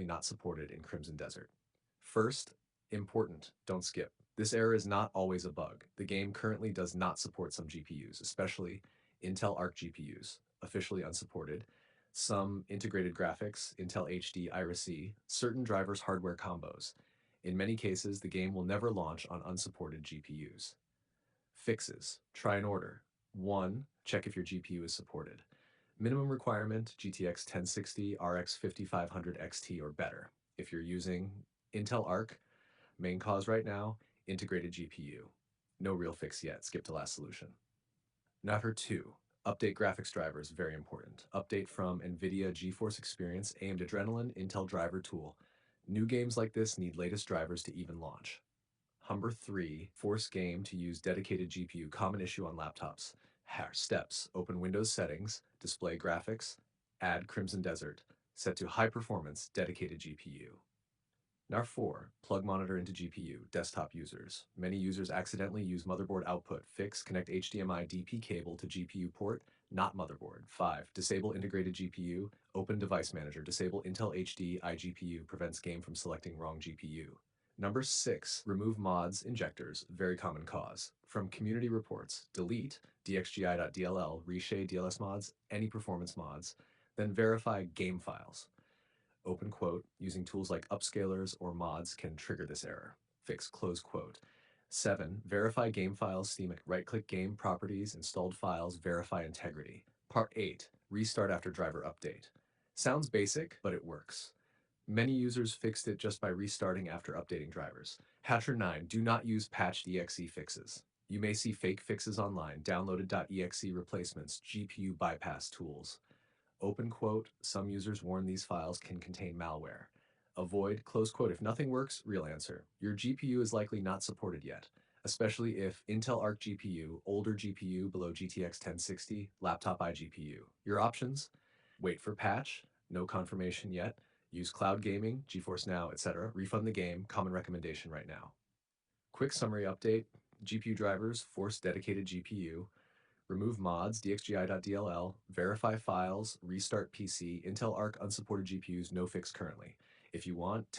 not supported in Crimson Desert. First, important, don't skip. This error is not always a bug. The game currently does not support some GPUs, especially Intel Arc GPUs, officially unsupported, some integrated graphics, Intel HD Iris-C, certain drivers hardware combos. In many cases, the game will never launch on unsupported GPUs. Fixes. Try in order. 1. Check if your GPU is supported. Minimum requirement, GTX 1060, RX 5500 XT or better. If you're using Intel Arc, main cause right now, integrated GPU. No real fix yet, skip to last solution. Number 2, update graphics drivers, very important. Update from NVIDIA GeForce Experience, AMD Adrenalin, Intel driver tool. New games like this need latest drivers to even launch. Number 3, force game to use dedicated GPU, common issue on laptops. Steps, open Windows settings, display graphics, add Crimson Desert, set to high performance, dedicated GPU. Number 4, plug monitor into GPU, desktop users. Many users accidentally use motherboard output. Fix, connect HDMI DP cable to GPU port, not motherboard. 5, disable integrated GPU, open device manager, disable Intel HD iGPU, prevents game from selecting wrong GPU. Number 6, remove mods, injectors, very common cause. From community reports, delete dxgi.dll, reshade DLS mods, any performance mods, then verify game files. Open quote, using tools like upscalers or mods can trigger this error. Fix, close quote. 7, verify game files, Steam, right-click game properties, installed files, verify integrity. Part 8, restart after driver update. Sounds basic, but it works. Many users fixed it just by restarting after updating drivers. Hatcher 9, do not use patched.exe fixes. You may see fake fixes online, downloaded.exe replacements, GPU bypass tools. Open quote, some users warn these files can contain malware. Avoid, close quote, if nothing works, real answer. Your GPU is likely not supported yet, especially if Intel Arc GPU, older GPU below GTX 1060, laptop iGPU. Your options? Wait for patch, no confirmation yet. Use cloud gaming, GeForce Now, etc. Refund the game, common recommendation right now. Quick summary update, GPU drivers, force dedicated GPU, remove mods, dxgi.dll, verify files, restart PC, Intel Arc unsupported GPUs, no fix currently. If you want